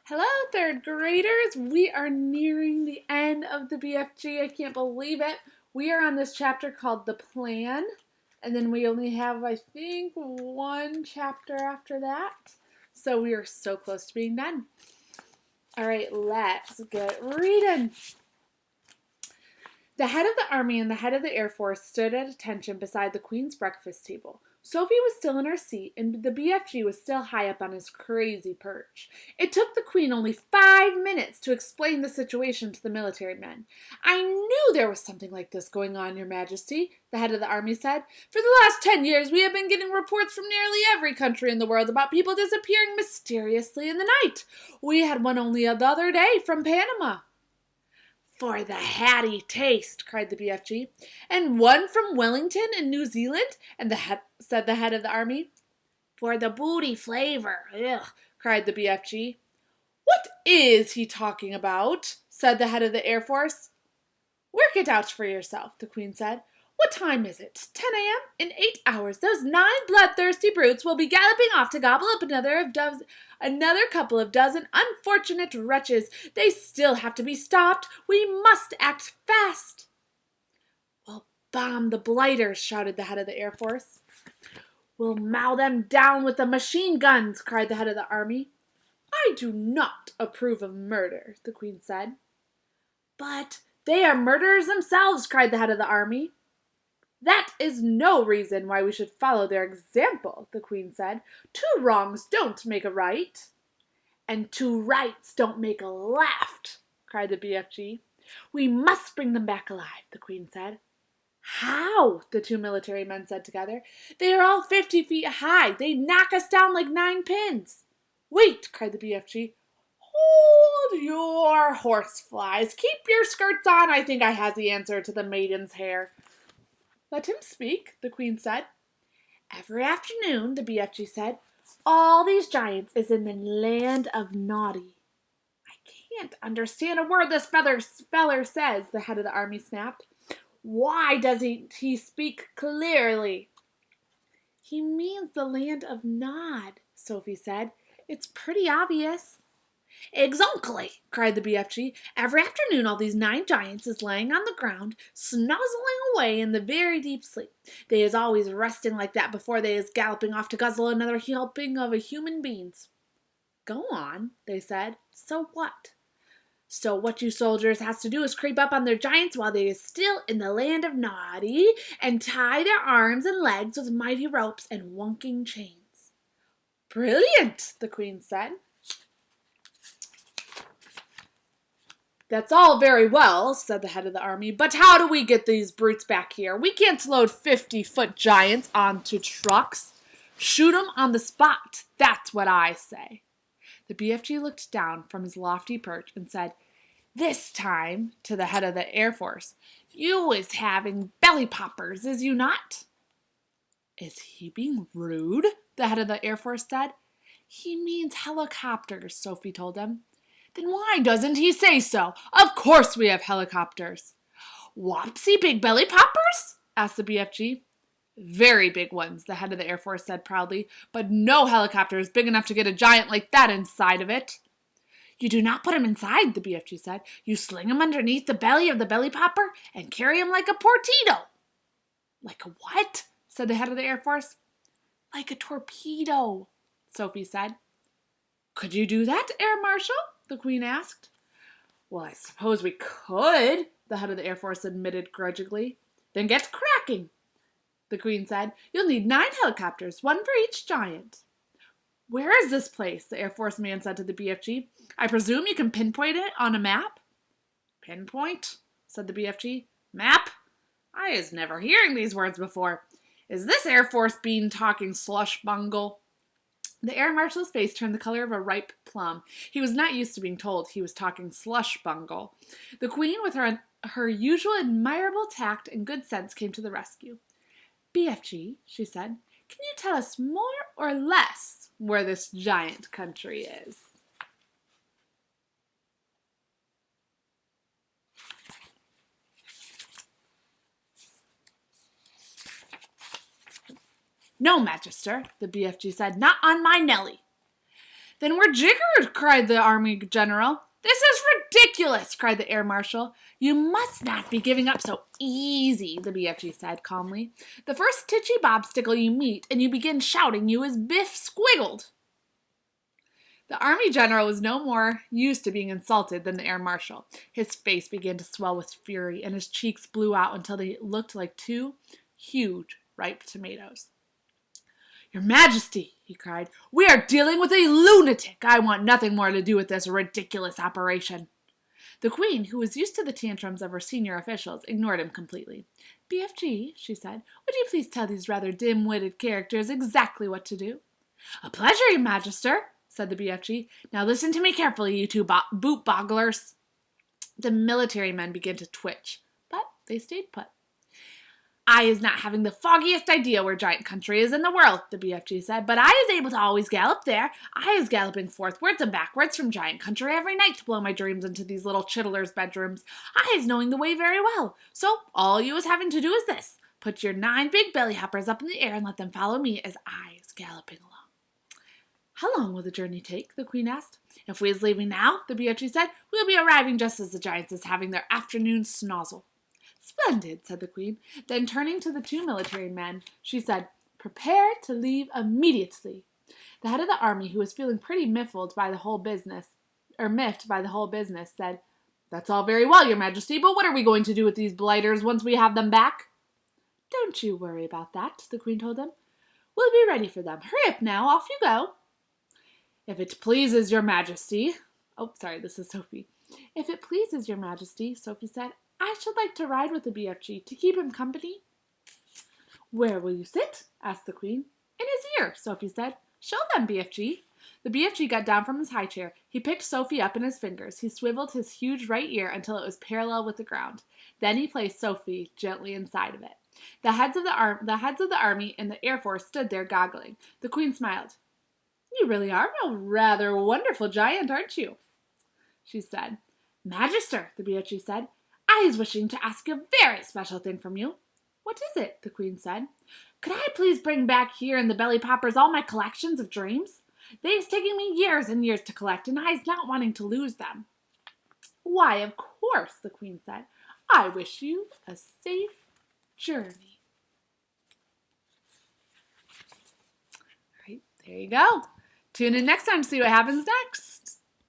Hello, third graders. We are nearing the end of the BFG. I can't believe it. We are on this chapter called The Plan, and then we only have, I think, one chapter after that. So we are so close to being done. All right, let's get reading. The head of the army and the head of the Air Force stood at attention beside the Queen's breakfast table. Sophie was still in her seat, and the BFG was still high up on his crazy perch. It took the Queen only 5 minutes to explain the situation to the military men. "I knew there was something like this going on, Your Majesty," the head of the army said. "For the last 10 years we have been getting reports from nearly every country in the world about people disappearing mysteriously in the night. We had one only the other day from Panama." "For the hatty taste," cried the BFG. "And one from Wellington in New Zealand," said the head of the army. "For the booty flavor," ugh, cried the BFG. "What is he talking about?" said the head of the Air Force. "Work it out for yourself," the Queen said. "What time is it? 10 a.m.? In 8 hours those 9 bloodthirsty brutes will be galloping off to gobble up another couple of dozen unfortunate wretches. They still have to be stopped. We must act fast." "We'll bomb the blighters," shouted the head of the Air Force. "We'll mow them down with the machine guns," cried the head of the army. "I do not approve of murder," the Queen said. "But they are murderers themselves," cried the head of the army. "That is no reason why we should follow their example," the Queen said. "Two wrongs don't make a right." "And two rights don't make a left," cried the BFG. "We must bring them back alive," the Queen said. "How?" the two military men said together. "They are all 50 feet high. They'd knock us down like 9 pins. "Wait," cried the BFG. "Hold your horseflies. Keep your skirts on. I think I has the answer to the maiden's hair." "Let him speak," the Queen said. "Every afternoon," the BFG said, "all these giants is in the land of naughty." "I can't understand a word this feller says," the head of the army snapped. "Why doesn't he speak clearly?" "He means the land of Nod," Sophie said. "It's pretty obvious." "Exactly," cried the BFG. "Every afternoon all these 9 giants is laying on the ground, snuzzling away in the very deep sleep. They is always resting like that before they is galloping off to guzzle another helping of a human beings." "Go on," they said. "So what?" "So what you soldiers has to do is creep up on their giants while they is still in the land of Naughty, and tie their arms and legs with mighty ropes and wonking chains." "Brilliant," the Queen said. "That's all very well," said the head of the army, "but how do we get these brutes back here? We can't load 50-foot giants onto trucks. Shoot 'em on the spot, that's what I say." The BFG looked down from his lofty perch and said, this time, to the head of the Air Force, "You is having belly poppers, is you not?" "Is he being rude?" the head of the Air Force said. "He means helicopters," Sophie told him. "Then why doesn't he say so? Of course we have helicopters." "Wopsy big belly poppers?" asked the BFG. "Very big ones," the head of the Air Force said proudly, "but no helicopter is big enough to get a giant like that inside of it." "You do not put him inside," the BFG said. "You sling him underneath the belly of the belly popper and carry him like a torpedo." "Like a what?" said the head of the Air Force. "Like a torpedo," Sophie said. "Could you do that, Air Marshal?" the Queen asked. "Well, I suppose we could," the head of the Air Force admitted grudgingly. "Then get cracking," the Queen said. "You'll need 9 helicopters, one for each giant." "Where is this place?" the Air Force man said to the BFG. "I presume you can pinpoint it on a map?" "Pinpoint?" said the BFG. "Map? I is never hearing these words before. Is this Air Force bean talking slush bungle?" The Air Marshal's face turned the color of a ripe plum. He was not used to being told he was talking slush bungle. The Queen, with her usual admirable tact and good sense, came to the rescue. "BFG," she said, "can you tell us more or less where this giant country is?" "No, Magister," the BFG said, "not on my Nelly." Then we're jiggered, cried the army general. This is ridiculous, cried the air marshal. You must not be giving up so easy, the BFG said calmly. The first titchy bobstickle you meet and you begin shouting, you is Biff Squiggled. The army general was no more used to being insulted than the air marshal. His face began to swell with fury, and his cheeks blew out until they looked like two huge ripe tomatoes. Your Majesty, he cried, we are dealing with a lunatic. I want nothing more to do with this ridiculous operation. The Queen, who was used to the tantrums of her senior officials, ignored him completely. BFG, she said, would you please tell these rather dim-witted characters exactly what to do? A pleasure, Your Majesty, said the BFG. Now listen to me carefully, you two boot bogglers. The military men began to twitch, but they stayed put. I is not having the foggiest idea where Giant Country is in the world, the BFG said, but I is able to always gallop there. I is galloping forthwards and backwards from Giant Country every night to blow my dreams into these little chittlers' bedrooms. I is knowing the way very well. So all you is having to do is this. Put your 9 big belly hoppers up in the air and let them follow me as I is galloping along. How long will the journey take? The Queen asked. If we is leaving now, the BFG said, we'll be arriving just as the Giants is having their afternoon snozzle. Splendid, said the Queen. Then turning to the 2 military men, she said, prepare to leave immediately. The head of the army, who was feeling pretty miffed by the whole business, said, that's all very well, Your Majesty, but what are we going to do with these blighters once we have them back? Don't you worry about that, the Queen told them. We'll be ready for them. Hurry up now, off you go. If it pleases Your Majesty, this is Sophie. If it pleases Your Majesty, Sophie said, I should like to ride with the BFG to keep him company. Where will you sit? Asked the Queen. In his ear, Sophie said. Show them, BFG. The BFG got down from his high chair. He picked Sophie up in his fingers. He swiveled his huge right ear until it was parallel with the ground. Then he placed Sophie gently inside of it. The heads of the army and the Air Force stood there goggling. The Queen smiled. You really are a rather wonderful giant, aren't you? She said. Magister, the BFG said. I is wishing to ask a very special thing from you. What is it? The Queen said. Could I please bring back here in the belly poppers all my collections of dreams? They's taken me years and years to collect, and I's not wanting to lose them. Why, of course, the Queen said. I wish you a safe journey. All right, there you go. Tune in next time to see what happens next.